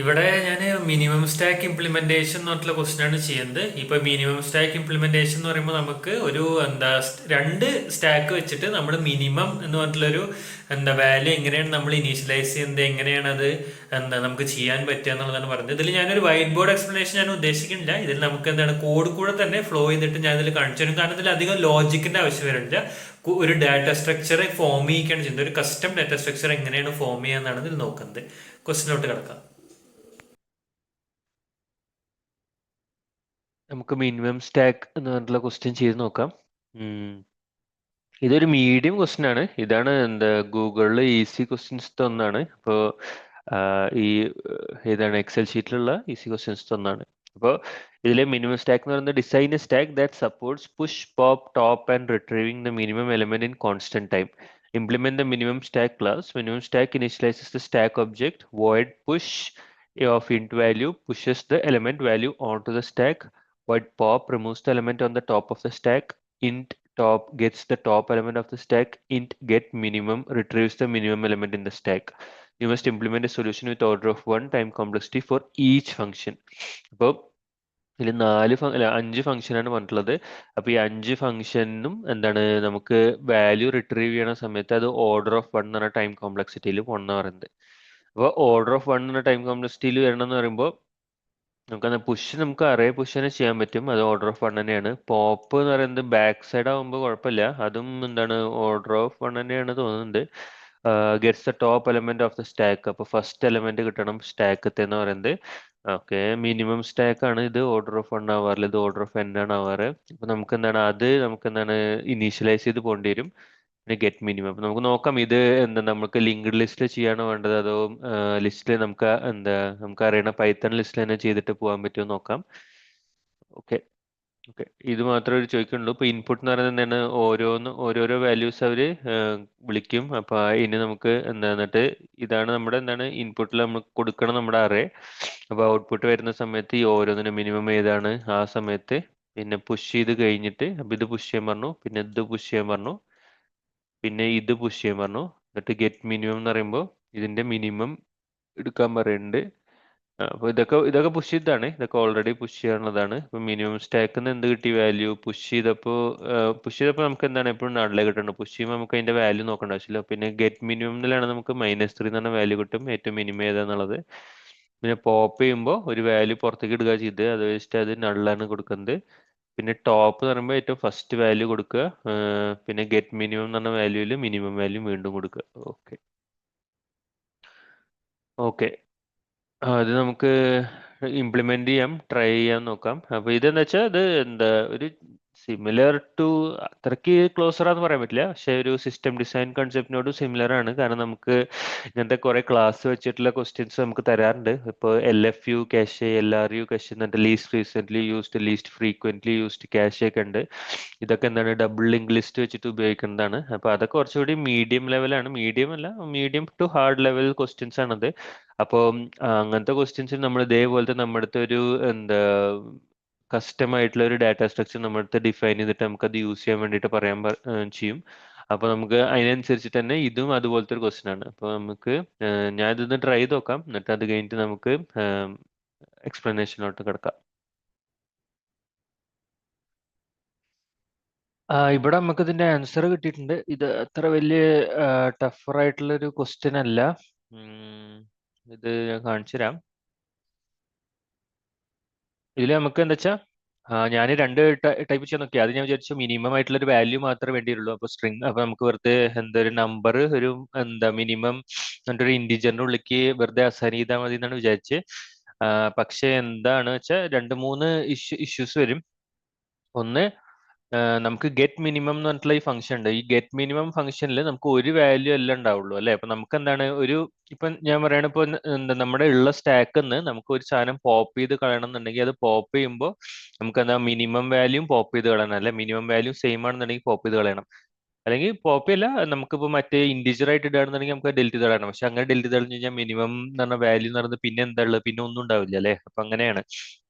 ഇവിടെ ഞാൻ minimum stack implementation എന്ന് പറഞ്ഞിട്ടുള്ള ക്വസ്റ്റ്യൻ ആണ് ചെയ്യുന്നത്. ഇപ്പൊ മിനിമം സ്റ്റാക്ക് ഇംപ്ലിമെന്റേഷൻ എന്ന് പറയുമ്പോൾ നമുക്ക് ഒരു രണ്ട് സ്റ്റാക്ക് വെച്ചിട്ട് നമ്മൾ മിനിമം എന്ന് പറഞ്ഞിട്ടുള്ളൊരു വാല്യൂ എങ്ങനെയാണ് നമ്മൾ ഇനീഷ്യലൈസ് ചെയ്യുന്നത്, എങ്ങനെയാണ് അത് നമുക്ക് ചെയ്യാൻ പറ്റുക എന്നുള്ളതാണ് പറഞ്ഞത്. ഇതിൽ ഞാനൊരു വൈറ്റ് ബോർഡ് എക്സ്പ്ലനേഷൻ ഞാൻ ഉദ്ദേശിക്കുന്നില്ല. ഇതിൽ നമുക്ക് കോഡ് കൂടെ തന്നെ ഫ്ലോ ചെയ്തിട്ട് ഞാൻ ഇതിൽ കാണിച്ചു തരും. കാരണം ഇതിൽ അധികം ലോജിക്കിന്റെ ആവശ്യം വരുന്നില്ല. ഒരു ഡാറ്റ സ്ട്രക്ചർ ഫോം ചെയ്യിക്കുകയാണ് ചെയ്യുന്നത്. ഒരു കസ്റ്റം ഡാറ്റ സ്ട്രക്ചർ എങ്ങനെയാണ് ഫോം ചെയ്യുക എന്നാണ് ഇതിൽ നോക്കുന്നത്. ക്വസ്റ്റിനോട്ട് കിടക്കാം. നമുക്ക് മിനിമം സ്റ്റാക്ക് എന്ന് പറഞ്ഞിട്ടുള്ള ക്വസ്റ്റ്യൻ ചെയ്ത് നോക്കാം. ഇതൊരു മീഡിയം ക്വസ്റ്റ്യൻ ആണ്. ഇതാണ് ഗൂഗിളിൽ ഈസി ക്വസ്റ്റ്യൻസ് ഒന്നാണ്. അപ്പോൾ ഈ ഏതാണ് എക്സൽ ഷീറ്റിലുള്ള ഈസി ക്വസ്റ്റ്യൻസ് ഒന്നാണ്. അപ്പോൾ ഇതിലെ മിനിമം സ്റ്റാക്ക് എന്ന് പറയുന്നത് design a stack that supports push pop top and retrieving the minimum element in constant time. Implement the minimum stack class. Minimum stack initializes the stack object void push of int value pushes the element value onto the stack. Void pop removes the element on the top of the stack. Int top gets the top element of the stack. Int get minimum retrieves the minimum element in the stack. You must implement a solution with order of 1 time complexity for each function. അപ്പോൾ ഇതിൽ 5 ഫംഗ്ഷനാണ് പറഞ്ഞിട്ടുള്ളത്. അപ്പൊ ഈ 5 ഫംഗ്ഷനും നമുക്ക് value retrieve ചെയ്യണ സമയത്ത് അത് ഓർഡർ ഓഫ് 1 എന്ന് പറഞ്ഞ ടൈം കോംപ്ലക്സിറ്റിയിൽ പോകണം പറയുന്നത്. അപ്പോൾ ഓർഡർ ഓഫ് 1 എന്ന ടൈം കോംപ്ലക്സിറ്റിയിൽ വരണം എന്ന് പറയുമ്പോൾ നമുക്ക് അറേ പുഷ് തന്നെ ചെയ്യാൻ പറ്റും. അത് ഓർഡർ ഓഫ് 1 തന്നെയാണ്. പോപ്പ് എന്ന് പറയുന്നത് ബാക്ക് സൈഡ് ആകുമ്പോൾ കുഴപ്പമില്ല. അതും ഓർഡർ ഓഫ് 1 തന്നെയാണ് തോന്നുന്നുണ്ട്. Gets the top element of the stack. അപ്പൊ ഫസ്റ്റ് എലമെന്റ് കിട്ടണം സ്റ്റാക്കത്തെ എന്ന് പറയുന്നത്. ഓക്കെ, മിനിമം സ്റ്റാക്ക് ആണ് ഇത്. ഓർഡർ ഓഫ് 1 ആവാറില്ല, ഇത് ഓർഡർ ഓഫ് n ആണ് ആവാറ്. അപ്പൊ നമുക്ക് ഇനീഷ്യലൈസ് ചെയ്ത് പോകേണ്ടി വരും. പിന്നെ ഗെറ്റ് മിനിമം. അപ്പൊ നമുക്ക് നോക്കാം ഇത് നമുക്ക് ലിങ്ക്ഡ് ലിസ്റ്റ് ചെയ്യാണ് വേണ്ടത്, അതോ ലിസ്റ്റിൽ നമുക്ക് അറിയണ പൈത്തൺ ലിസ്റ്റിൽ തന്നെ ചെയ്തിട്ട് പോകാൻ പറ്റുമോ നോക്കാം. ഓക്കെ ഓക്കെ, ഇത് മാത്രമേ ഒരു ചോദിക്കുന്നുള്ളൂ. ഇപ്പൊ ഇൻപുട്ട് എന്ന് പറയുന്നത് എന്താണ്, ഓരോരോ വാല്യൂസ് അവര് വിളിക്കും. അപ്പൊ ഇനി നമുക്ക് എന്നിട്ട് ഇതാണ് നമ്മുടെ ഇൻപുട്ടിൽ നമ്മൾ കൊടുക്കണം നമ്മുടെ അറേ. അപ്പൊ ഔട്ട്പുട്ട് വരുന്ന സമയത്ത് ഈ ഓരോന്നിനും മിനിമം ഏതാണ് ആ സമയത്ത് പിന്നെ പുഷ് ചെയ്ത് കഴിഞ്ഞിട്ട്, അപ്പൊ ഇത് പുഷ് ചെയ്യാൻ പറഞ്ഞു, പിന്നെ ഇത് പുഷ് ചെയ്യാൻ പറഞ്ഞു, പിന്നെ ഇത് പുഷ് ചെയ്യാൻ പറഞ്ഞു. എന്നിട്ട് ഗെറ്റ് മിനിമം എന്ന് പറയുമ്പോൾ ഇതിന്റെ മിനിമം എടുക്കാൻ പറയുന്നുണ്ട്. അപ്പോൾ ഇതൊക്കെ പുഷ് ചെയ്താണ്, ഇതൊക്കെ ഓൾറെഡി പുഷ് ചെയ്യാനുള്ളതാണ്. ഇപ്പൊ മിനിമം സ്റ്റാക്കിൽ നിന്ന് എന്ത് കിട്ടി വാല്യൂ പുഷ് ചെയ്തപ്പോൾ നമുക്ക് എപ്പോഴും നാട്ടിലെ കിട്ടുന്നത്. പുഷ് ചെയ്യുമ്പോൾ നമുക്ക് അതിന്റെ വാല്യൂ നോക്കേണ്ട ആവശ്യമില്ല. പിന്നെ ഗെറ്റ് മിനിമത്തിലാണ് നമുക്ക് -3 എന്ന് പറഞ്ഞ വാല്യൂ കിട്ടും, ഏറ്റവും മിനിമം ഏതാന്നുള്ളത്. പിന്നെ പോപ്പ് ചെയ്യുമ്പോൾ ഒരു വാല്യൂ പുറത്തേക്ക് ഇടുക ചെയ്ത്, അത് വെച്ചിട്ട് അത് നള്ളാണ് കൊടുക്കുന്നത്. പിന്നെ ടോപ്പ് എന്ന് പറയുമ്പോൾ ഏറ്റവും ഫസ്റ്റ് വാല്യൂ കൊടുക്കുക. പിന്നെ ഗെറ്റ് മിനിമം എന്ന് പറഞ്ഞ വാല്യൂവിൽ മിനിമം വാല്യൂ വീണ്ടും കൊടുക്കുക. ഓക്കെ ഓക്കെ, അത് നമുക്ക് ഇംപ്ലിമെന്റ് ചെയ്യാം, ട്രൈ ചെയ്യാൻ നോക്കാം. അപ്പൊ ഇതെന്താ വെച്ചാൽ ഇത് ഒരു സിമിലർ ടു, അത്രയ്ക്ക് ക്ലോസർ ആണെന്ന് പറയാൻ പറ്റില്ല, പക്ഷെ ഒരു സിസ്റ്റം ഡിസൈൻ കൺസെപ്റ്റിനോട് സിമിലർ ആണ്. കാരണം നമുക്ക് ഇങ്ങനത്തെ കുറെ ക്ലാസ് വെച്ചിട്ടുള്ള ക്വസ്റ്റ്യൻസ് നമുക്ക് തരാറുണ്ട്. ഇപ്പോൾ LFU കാഷെ, LRU കാഷെ എന്നിട്ട് least recent used, least frequently used cache ഒക്കെ ഉണ്ട്. ഇതൊക്കെ ഡബിൾ ലിങ്ക് ലിസ്റ്റ് വെച്ചിട്ട് ഉപയോഗിക്കുന്നതാണ്. അപ്പൊ അതൊക്കെ കുറച്ചുകൂടി മീഡിയം ലെവലാണ്, medium to hard level questions ആണത്. അപ്പോൾ അങ്ങനത്തെ ക്വസ്റ്റ്യൻസ് നമ്മൾ ഇതേപോലത്തെ നമ്മുടെ അടുത്ത് ഒരു കസ്റ്റം ആയിട്ടുള്ള ഒരു ഡാറ്റ സ്ട്രക്ചർ നമ്മുടെ അടുത്ത് ഡിഫൈൻ ചെയ്തിട്ട് നമുക്ക് അത് യൂസ് ചെയ്യാൻ വേണ്ടിയിട്ട് ചെയ്യും. അപ്പൊ നമുക്ക് അതിനനുസരിച്ചിട്ട് തന്നെ ഇതും അതുപോലത്തെ ഒരു ക്വസ്റ്റ്യൻ ആണ്. അപ്പൊ നമുക്ക് ഞാൻ ഇതൊന്ന് ട്രൈ ചെയ്ത് നോക്കാം, എന്നിട്ട് അത് കഴിഞ്ഞിട്ട് നമുക്ക് എക്സ്പ്ലനേഷനിലോട്ട് കിടക്കാം. ഇവിടെ നമുക്ക് ഇതിന്റെ ആൻസർ കിട്ടിയിട്ടുണ്ട്. ഇത് അത്ര വലിയ ടഫർ ആയിട്ടുള്ള ഒരു ക്വസ്റ്റ്യൻ അല്ല. ഇത് ഞാൻ കാണിച്ചു തരാം. ഇതിൽ നമുക്ക് എന്താ വെച്ചാൽ ഞാൻ രണ്ട് ടൈപ്പ് ചെയ്യാൻ നോക്കി. അത് ഞാൻ വിചാരിച്ചു മിനിമം ആയിട്ടുള്ള ഒരു വാല്യൂ മാത്രമേ വേണ്ടിയുള്ളൂ. അപ്പൊ സ്ട്രിങ്, അപ്പൊ നമുക്ക് വെറുതെ ഒരു നമ്പർ, ഒരു മിനിമം ഒരു ഇന്റിജറിന്റെ ഉള്ളിലേക്ക് വെറുതെ അസൈൻ ചെയ്താൽ മതി എന്നാണ് വിചാരിച്ച്. പക്ഷെ എന്താണ് വെച്ചാൽ 2-3 ഇഷ്യൂസ് വരും. ഒന്ന്, നമുക്ക് ഗെറ്റ് മിനിമം എന്ന് പറഞ്ഞിട്ടുള്ള ഈ ഫംഗ്ഷൻ ഉണ്ട്. ഈ ഗെറ്റ് മിനിമം ഫംഗ്ഷനിൽ നമുക്ക് ഒരു വാല്യൂ അല്ല ഉണ്ടാവുള്ളൂ അല്ലെ. അപ്പൊ നമുക്ക് ഇപ്പൊ ഞാൻ പറയണ ഇപ്പൊ നമ്മുടെ ഉള്ള സ്റ്റാക്കിൽ നിന്ന് നമുക്ക് ഒരു സാധനം പോപ്പ് ചെയ്ത് കളയണം എന്നുണ്ടെങ്കിൽ, അത് പോപ്പ് ചെയ്യുമ്പോൾ നമുക്ക് മിനിമം വാല്യൂ പോപ്പ് ചെയ്ത് കളയണം, അല്ലെ മിനിമം വാല്യൂ സെയിം ആണെന്നുണ്ടെങ്കിൽ പോപ്പ് ചെയ്ത് കളയണം. അല്ലെങ്കിൽ പോപ്പ് അല്ല, നമുക്കിപ്പോ മറ്റേ ഇന്റിജർ ആയിട്ട് ഇടുകയാണെന്നുണ്ടെങ്കിൽ നമുക്ക് ഡെലിറ്റ് ചെയ്ത് കളയണം. പക്ഷെ അങ്ങനെ ഡെലിറ്റ് ചെയ്ത് കളഞ്ഞു കഴിഞ്ഞാൽ മിനിമം എന്ന് പറഞ്ഞ വാല്യൂ എന്ന് പറയുന്നത് പിന്നെ എന്താ ഉള്ളത്, പിന്നെ ഒന്നും ഉണ്ടാവില്ല അല്ലെ. അപ്പൊ അങ്ങനെയാണ്.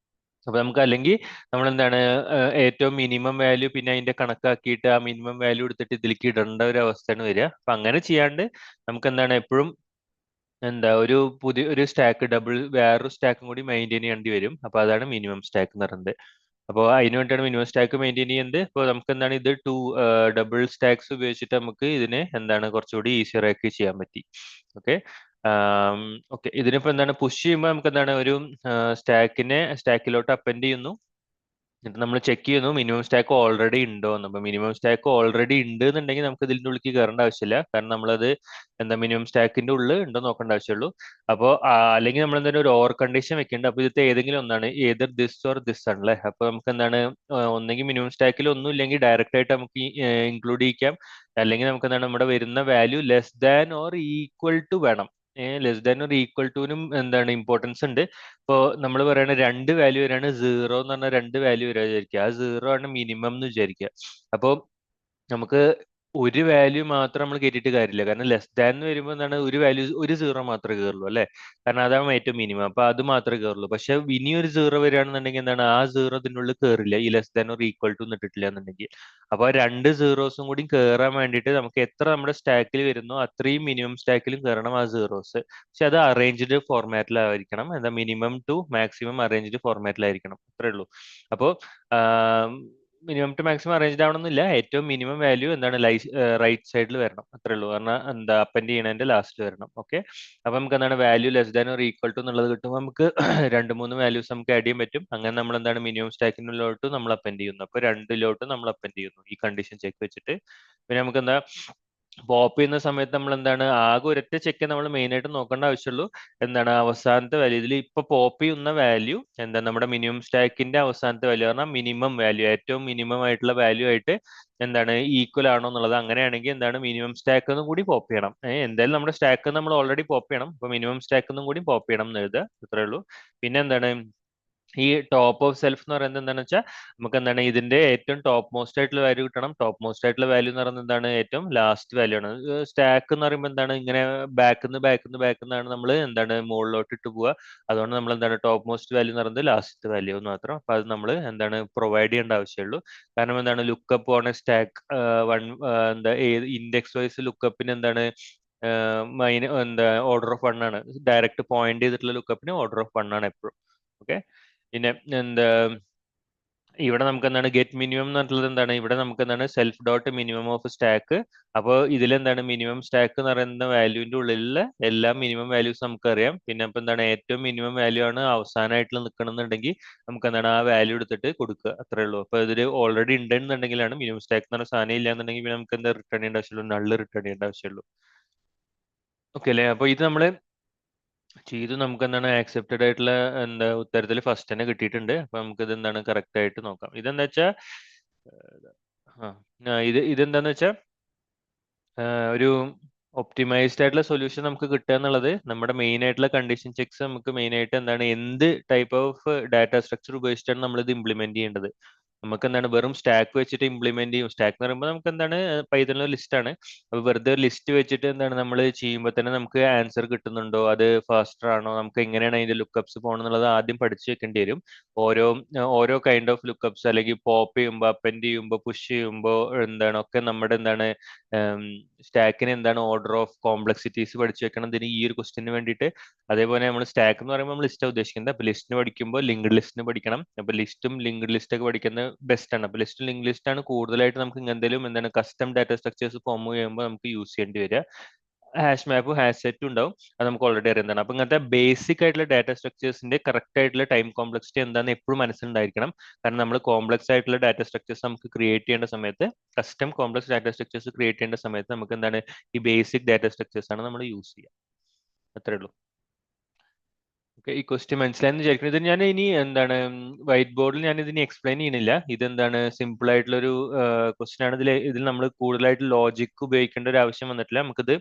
അപ്പൊ നമുക്ക് അല്ലെങ്കിൽ നമ്മൾ ഏറ്റവും മിനിമം വാല്യൂ പിന്നെ അതിന്റെ കണക്കാക്കിയിട്ട് ആ മിനിമം വാല്യൂ എടുത്തിട്ട് ഇതിലേക്ക് ഇടേണ്ട ഒരു അവസ്ഥയാണ് വരിക. അപ്പൊ അങ്ങനെ ചെയ്യാണ്ട് നമുക്ക് എപ്പോഴും എന്താ ഒരു സ്റ്റാക്ക് വേറൊരു സ്റ്റാക്കും കൂടി മെയിൻറ്റെയിൻ ചെയ്യേണ്ടി വരും. അപ്പോൾ അതാണ് മിനിമം സ്റ്റാക്ക് എന്ന് പറയുന്നത്. അപ്പോൾ അതിന് വേണ്ടിയാണ് മിനിമം സ്റ്റാക്ക് മെയിൻറ്റെയിൻ ചെയ്യുന്നത്. ഇപ്പോൾ നമുക്ക് എന്താണ് ഇത് ഡബിൾ സ്റ്റാക്സ് ഉപയോഗിച്ചിട്ട് നമുക്ക് ഇതിനെ എന്താണ് കുറച്ചുകൂടി ഈസിയർ ആക്കി ചെയ്യാൻ പറ്റി. ഓക്കെ. ഓക്കെ, ഇതിനിപ്പോൾ എന്താണ് പുഷ് ചെയ്യുമ്പോൾ നമുക്ക് എന്താണ് ഒരു സ്റ്റാക്കിലോട്ട് അപ്പൻഡ് ചെയ്യുന്നു. എന്നിട്ട് നമ്മൾ ചെക്ക് ചെയ്യുന്നു മിനിമം സ്റ്റാക്ക് ഓൾറെഡി ഉണ്ടോ എന്ന്. അപ്പോൾ മിനിമം സ്റ്റാക്ക് ഓൾറെഡി ഉണ്ട് എന്നുണ്ടെങ്കിൽ നമുക്ക് ഇതിൻ്റെ ഉള്ളിലേക്ക് കയറേണ്ട ആവശ്യമില്ല. കാരണം നമ്മളത് മിനിമം സ്റ്റാക്കിന്റെ ഉള്ളിൽ ഉണ്ടോ നോക്കേണ്ട ആവശ്യമുള്ളൂ. അപ്പോൾ അല്ലെങ്കിൽ നമ്മൾ എന്തെങ്കിലും ഒരു ഓവർ കണ്ടീഷൻ വെക്കേണ്ടത്. അപ്പോൾ ഇതിൽ ഏതെങ്കിലും ഒന്നാണ്, ഏതർ ദിസ് ഓർ ദിസ് ആണല്ലേ. അപ്പോൾ നമുക്ക് ഒന്നെങ്കിൽ മിനിമം സ്റ്റാക്കിൽ ഒന്നും ഇല്ലെങ്കിൽ ഡയറക്റ്റ് ആയിട്ട് നമുക്ക് ഇൻക്ലൂഡ് ചെയ്യിക്കാം. അല്ലെങ്കിൽ നമുക്ക് നമ്മുടെ വരുന്ന value less than or equal to വേണം. ലെസ് ദാൻ ഓർ ഈക്വൽ ടുവിനും ഇമ്പോർട്ടൻസ് ഉണ്ട്. ഇപ്പോൾ നമ്മൾ പറയുന്ന രണ്ട് വാല്യൂ വരെയാണ്, സീറോ എന്ന് പറഞ്ഞ രണ്ട് വാല്യൂ വരിക വിചാരിക്കുക. ആ സീറോ ആണ് മിനിമം എന്ന് വിചാരിക്കുക. അപ്പോൾ നമുക്ക് ഒരു വാല്യൂ മാത്രം നമ്മൾ കയറ്റിയിട്ട് കാര്യമില്ല. കാരണം ലെസ് ദാൻ എന്ന് വരുമ്പോൾ ഒരു സീറോ മാത്രമേ കയറുള്ളൂ അല്ലേ. കാരണം അതാണ് ഏറ്റവും മിനിമം. അപ്പൊ അത് മാത്രമേ കയറുള്ളൂ. പക്ഷെ ഇനി ഒരു സീറോ വരികയാണെന്നുണ്ടെങ്കിൽ ആ സീറോ ഇതിനുള്ളിൽ കയറില്ല, ഈ less than or equal to ഇട്ടിട്ടില്ല എന്നുണ്ടെങ്കിൽ. അപ്പൊ ആ രണ്ട് സീറോസും കൂടി കയറാൻ വേണ്ടിയിട്ട് നമുക്ക് എത്ര നമ്മുടെ സ്റ്റാക്കിൽ വരുന്നോ അത്രയും മിനിമം സ്റ്റാക്കിലും കയറണം ആ സീറോസ്. പക്ഷെ അത് അറേഞ്ച്ഡ് ഫോർമാറ്റിലായിരിക്കണം. മിനിമം ടു മാക്സിമം അറേഞ്ച്ഡ് ഫോർമാറ്റിലായിരിക്കണം. അത്രേ ഉള്ളൂ. അപ്പോൾ മിനിമം ടു മാക്സിമം അറേഞ്ച്ഡ് ആവണമെന്നില്ല. ഏറ്റവും മിനിമം വാല്യൂ റൈറ്റ് സൈഡിൽ വരണം. അത്രേ ഉള്ളൂ. കാരണം അപ്പൻഡ് ചെയ്യണതിന്റെ ലാസ്റ്റിൽ വരണം. ഓക്കെ. അപ്പൊ നമുക്ക് value less than or equal to എന്നുള്ളത് കിട്ടുമ്പോൾ നമുക്ക് രണ്ട് മൂന്ന് വാല്യൂസ് നമുക്ക് ആഡ് ചെയ്യാൻ പറ്റും. അങ്ങനെ നമ്മൾ മിനിമം സ്റ്റാക്കിനുള്ളിലോട്ട് നമ്മൾ അപ്പൻഡ് ചെയ്യുന്നു. അപ്പൊ രണ്ടിലോട്ട് നമ്മൾ അപ്പൻഡ് ചെയ്യുന്നു ഈ കണ്ടീഷൻ ചെക്ക് വെച്ചിട്ട്. പിന്നെ നമുക്ക് പോപ്പ് ചെയ്യുന്ന സമയത്ത് നമ്മൾ ആകെ ഒരൊറ്റ ചെക്ക് നമ്മൾ മെയിൻ ആയിട്ട് നോക്കേണ്ട ആവശ്യമുള്ളൂ. അവസാനത്തെ വാല്യൂ. ഇതിൽ ഇപ്പൊ പോപ്പ് ചെയ്യുന്ന വാല്യൂ നമ്മുടെ മിനിമം സ്റ്റാക്കിന്റെ അവസാനത്തെ വാല്യൂ പറഞ്ഞാൽ മിനിമം വാല്യൂ, ഏറ്റവും മിനിമം ആയിട്ടുള്ള വാല്യൂ ആയിട്ട് ഈക്വൽ ആണോ എന്നുള്ളത്. അങ്ങനെയാണെങ്കിൽ മിനിമം സ്റ്റാക്ക് എന്നും കൂടി പോപ്പ് ചെയ്യണം. എന്തായാലും നമ്മുടെ സ്റ്റാക്ക് നമ്മൾ ഓൾറെഡി പോപ്പ് ചെയ്യണം. അപ്പൊ മിനിമം സ്റ്റാക്ക് എന്നും കൂടി പോപ്പ് ചെയ്യണം എന്ന് എഴുതുക. ഇത്രേ ഉള്ളൂ. പിന്നെ ഈ ടോപ്പ് ഓഫ് സെൽഫ് എന്ന് പറയുന്നത് എന്താണെന്ന് വെച്ചാൽ നമുക്ക് ഇതിന്റെ ഏറ്റവും ടോപ്പ് മോസ്റ്റ് ആയിട്ടുള്ള വാല്യൂ കിട്ടണം. ടോപ്പ് മോസ്റ്റ് ആയിട്ടുള്ള വാല്യൂ എന്ന് പറയുന്നത് ഏറ്റവും ലാസ്റ്റ് വാല്യൂ ആണ്. സ്റ്റാക്ക് എന്ന് പറയുമ്പോൾ ഇങ്ങനെ ബാക്ക് നമ്മൾ മുകളിലോട്ട് ഇട്ട് പോവുക. അതുകൊണ്ട് നമ്മൾ ടോപ്പ് മോസ്റ്റ് വാല്യൂ എന്ന് പറയുന്നത് ലാസ്റ്റ് വാല്യൂ എന്ന് മാത്രം. അപ്പൊ അത് നമ്മൾ പ്രൊവൈഡ് ചെയ്യേണ്ട ആവശ്യമുള്ളൂ. കാരണം lookup on a stack one index wise ലുക്കപ്പിന് ഓർഡർ ഓഫ് വൺ ആണ്. ഡയറക്റ്റ് പോയിന്റ് ചെയ്തിട്ടുള്ള ലുക്കപ്പിന് ഓർഡർ ഓഫ് വൺ ആണ് എപ്പോഴും. ഓക്കെ. പിന്നെ ഇവിടെ നമുക്ക് ഗെറ്റ് മിനിമം എന്ന് പറഞ്ഞിട്ടുള്ളത് ഇവിടെ നമുക്ക് self dot minimum of stack. അപ്പോൾ ഇതിലെന്താണ് മിനിമം സ്റ്റാക്ക് എന്ന് പറയുന്ന വാല്യൂവിന്റെ ഉള്ളിലുള്ള എല്ലാ മിനിമം വാല്യൂസ് നമുക്കറിയാം. പിന്നെ അപ്പൊ ഏറ്റവും മിനിമം വാല്യൂ ആണ് അവസാനമായിട്ട് നിൽക്കണമെന്നുണ്ടെങ്കിൽ നമുക്ക് ആ വാല്യൂ എടുത്തിട്ട് കൊടുക്കുക. അത്രേ ഉള്ളൂ. അപ്പൊ ഇതിൽ ഓൾറെഡി ഉണ്ടെന്നുണ്ടെങ്കിലാണ് മിനിമം സ്റ്റാക്ക് എന്ന് പറഞ്ഞ സാധനം ഇല്ല എന്നുണ്ടെങ്കിൽ പിന്നെ നമുക്ക് റിട്ടേൺ ചെയ്യേണ്ട ആവശ്യമുള്ളൂ, നള്ള് റിട്ടേൺ ചെയ്യേണ്ട ആവശ്യമുള്ളൂ. ഓക്കെ അല്ലേ. അപ്പൊ ഇത് നമ്മള് ചെയ്തു. നമുക്ക് ആക്സെപ്റ്റഡ് ആയിട്ടുള്ള ഉത്തരത്തിൽ ഫസ്റ്റ് തന്നെ കിട്ടിയിട്ടുണ്ട്. അപ്പൊ നമുക്ക് ഇത് കറക്റ്റ് ആയിട്ട് നോക്കാം. ഇതെന്താ വെച്ചാൽ ഇതെന്താന്ന് വെച്ചാൽ ഒരു ഒപ്റ്റിമൈസ്ഡ് ആയിട്ടുള്ള സൊല്യൂഷൻ നമുക്ക് കിട്ടുക എന്നുള്ളത് നമ്മുടെ മെയിൻ ആയിട്ടുള്ള കണ്ടീഷൻ ചെക്സ് നമുക്ക് മെയിൻ ആയിട്ട് എന്ത് ടൈപ്പ് ഓഫ് ഡാറ്റ സ്ട്രക്ചർ ഉപയോഗിച്ചിട്ടാണ് നമ്മൾ ഇത് ഇംപ്ലിമെന്റ് ചെയ്യേണ്ടത്. നമുക്ക് വെറും സ്റ്റാക്ക് വെച്ചിട്ട് ഇംപ്ലിമെന്റ് ചെയ്യും. സ്റ്റാക്ക് എന്ന് പറയുമ്പോൾ നമുക്ക് പൈത്തണിലെ ലിസ്റ്റ് ആണ്. അപ്പൊ വെറുതെ ഒരു ലിസ്റ്റ് വെച്ചിട്ട് നമ്മൾ ചെയ്യുമ്പോൾ തന്നെ നമുക്ക് ആൻസർ കിട്ടുന്നുണ്ടോ, അത് ഫാസ്റ്റർ ആണോ, നമുക്ക് എങ്ങനെയാണ് അതിന്റെ ലുക്കപ്സ് പോകണം എന്നുള്ളത് ആദ്യം പഠിച്ചു വെക്കേണ്ടി വരും. ഓരോ ഓരോ കൈൻഡ് ഓഫ് ലുക്കപ്സ് അല്ലെങ്കിൽ പോപ്പ് ചെയ്യുമ്പോൾ, അപ്പൻഡ് ചെയ്യുമ്പോൾ, പുഷ് ചെയ്യുമ്പോൾ ഒക്കെ നമ്മുടെ സ്റ്റാക്കിന് ഓർഡർ ഓഫ് കോംപ്ലക്സിറ്റീസ് പഠിച്ചു വെക്കണം ഇതിന് ഈ ഒരു ക്വസ്റ്റിന് വേണ്ടിയിട്ട്. അതേപോലെ നമ്മൾ സ്റ്റാക്ക് എന്ന് പറയുമ്പോൾ നമ്മൾ ലിസ്റ്റ് ഉദ്ദേശിക്കുന്നത്. അപ്പൊ ലിസ്റ്റിന് പഠിക്കുമ്പോൾ ലിങ്ക്ഡ് ലിസ്റ്റിന് പഠിക്കണം. അപ്പൊ ലിസ്റ്റും ലിങ്ക്ഡ് ലിസ്റ്റ് ഒക്കെ പഠിക്കുന്നത് ബെസ്റ്റ് ആണ്. അപ്പൊ ലിസ്റ്റും ലിങ്ക് ലിസ്റ്റ് ആണ് കൂടുതലായിട്ട് നമുക്ക് എന്തെങ്കിലും കസ്റ്റം ഡാറ്റ സ്ട്രക്ചേഴ്സ് ഫോം ചെയ്യുമ്പോൾ നമുക്ക് യൂസ് ചെയ്യേണ്ടി വരിക. ഹാഷ് മാപ്പും ഹാഷ് സെറ്റും ഉണ്ടാവും. അത് നമുക്ക് ഓൾറെഡി അറിയുന്നതാണ്. അപ്പൊ ഇങ്ങനത്തെ ബേസിക് ആയിട്ടുള്ള ഡാറ്റ സ്ട്രക്ചേഴ്സിന്റെ കറക്റ്റ് ആയിട്ടുള്ള ടൈം കോംപ്ലക്സിറ്റി എന്താണെന്ന് എപ്പോഴും മനസ്സിലുണ്ടായിരിക്കണം. കാരണം നമ്മൾ കോംപ്ലക്സ് ആയിട്ടുള്ള ഡാറ്റ സ്ട്രക്ചേഴ്സ് നമുക്ക് ക്രിയേറ്റ് ചെയ്യേണ്ട സമയത്ത്, custom complex data structures create ചെയ്യേണ്ട സമയത്ത് നമുക്ക് ഈ ബേസിക് ഡാറ്റ സ്ട്രക്ചേഴ്സ് ആണ് നമ്മൾ യൂസ് ചെയ്യുക. അത്രേ ഉള്ളൂ. ഓക്കെ, ഈ ക്വസ്റ്റ്യൻ മനസ്സിലായെന്ന് വിചാരിക്കുന്നത്. ഇത് ഞാൻ ഇനി വൈറ്റ് ബോർഡിൽ ഞാൻ ഇതിനി എക്സ്പ്ലെയിൻ ചെയ്യുന്നില്ല. ഇതെന്താണ് സിമ്പിൾ ആയിട്ടുള്ള ഒരു ക്വസ്റ്റ്യൻ ആണ്. ഇതിൽ നമ്മൾ കൂടുതലായിട്ട് ലോജിക് ഉപയോഗിക്കേണ്ട ഒരു ആവശ്യം വന്നിട്ടില്ല. നമുക്കിത്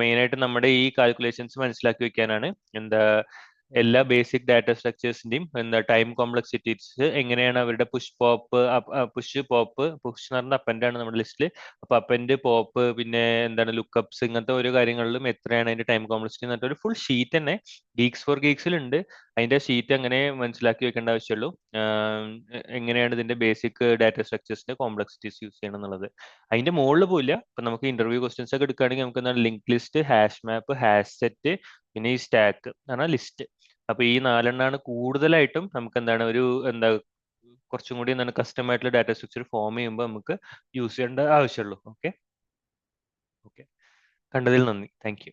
മെയിൻ ആയിട്ട് നമ്മുടെ ഈ കാൽക്കുലേഷൻസ് മനസ്സിലാക്കി വെക്കാനാണ്. എല്ലാ ബേസിക് ഡാറ്റ സ്ട്രക്ചേഴ്സിന്റെയും ടൈം കോംപ്ലക്സിറ്റീസ് എങ്ങനെയാണ് അവരുടെ പുഷ് പോപ്പ്, പുഷ് എന്ന് പറഞ്ഞ അപ്പൻഡ് ആണ് നമ്മുടെ ലിസ്റ്റിൽ. അപ്പൊ അപ്പൻഡ്, പോപ്പ്, പിന്നെ ലുക്കപ്സ്, ഇങ്ങനത്തെ ഓരോ കാര്യങ്ങളിലും എത്രയാണ് അതിന്റെ ടൈം കോംപ്ലക്സിറ്റി എന്നിട്ട് ഒരു ഫുൾ ഷീറ്റ് തന്നെ ഗീക്സ് ഫോർ ഗീക്സിൽ ഉണ്ട്. അതിന്റെ ഷീറ്റ് അങ്ങനെ മനസ്സിലാക്കി വെക്കേണ്ട ആവശ്യമുള്ളൂ. എങ്ങനെയാണ് ഇതിന്റെ ബേസിക് ഡാറ്റ സ്ട്രക്ചേഴ്സിന്റെ കോംപ്ലക്സിറ്റീസ് യൂസ് ചെയ്യണം എന്നുള്ളത്. അതിന്റെ മുകളിൽ പോയില്ല. ഇപ്പൊ നമുക്ക് ഇന്റർവ്യൂ ക്വസ്റ്റ്യൻസ് ഒക്കെ എടുക്കുകയാണെങ്കിൽ നമുക്ക് എന്താണ് ലിങ്ക് ലിസ്റ്റ്, ഹാഷ് മാപ്പ്, ഹാഷ് സെറ്റ്, പിന്നെ ഈ സ്റ്റാക്ക് ആണ് ലിസ്റ്റ്. അപ്പൊ ഈ നാലെണ്ണാണ് കൂടുതലായിട്ടും നമുക്ക് എന്താണ് ഒരു എന്താ കുറച്ചും കൂടി എന്താണ് കസ്റ്റം ആയിട്ടുള്ള ഡാറ്റ സ്ട്രക്ചർ ഫോം ചെയ്യുമ്പോൾ നമുക്ക് യൂസ് ചെയ്യേണ്ട ആവശ്യമുള്ളൂ. ഓക്കെ ഓക്കെ, കണ്ടതിൽ നന്ദി. Thank you.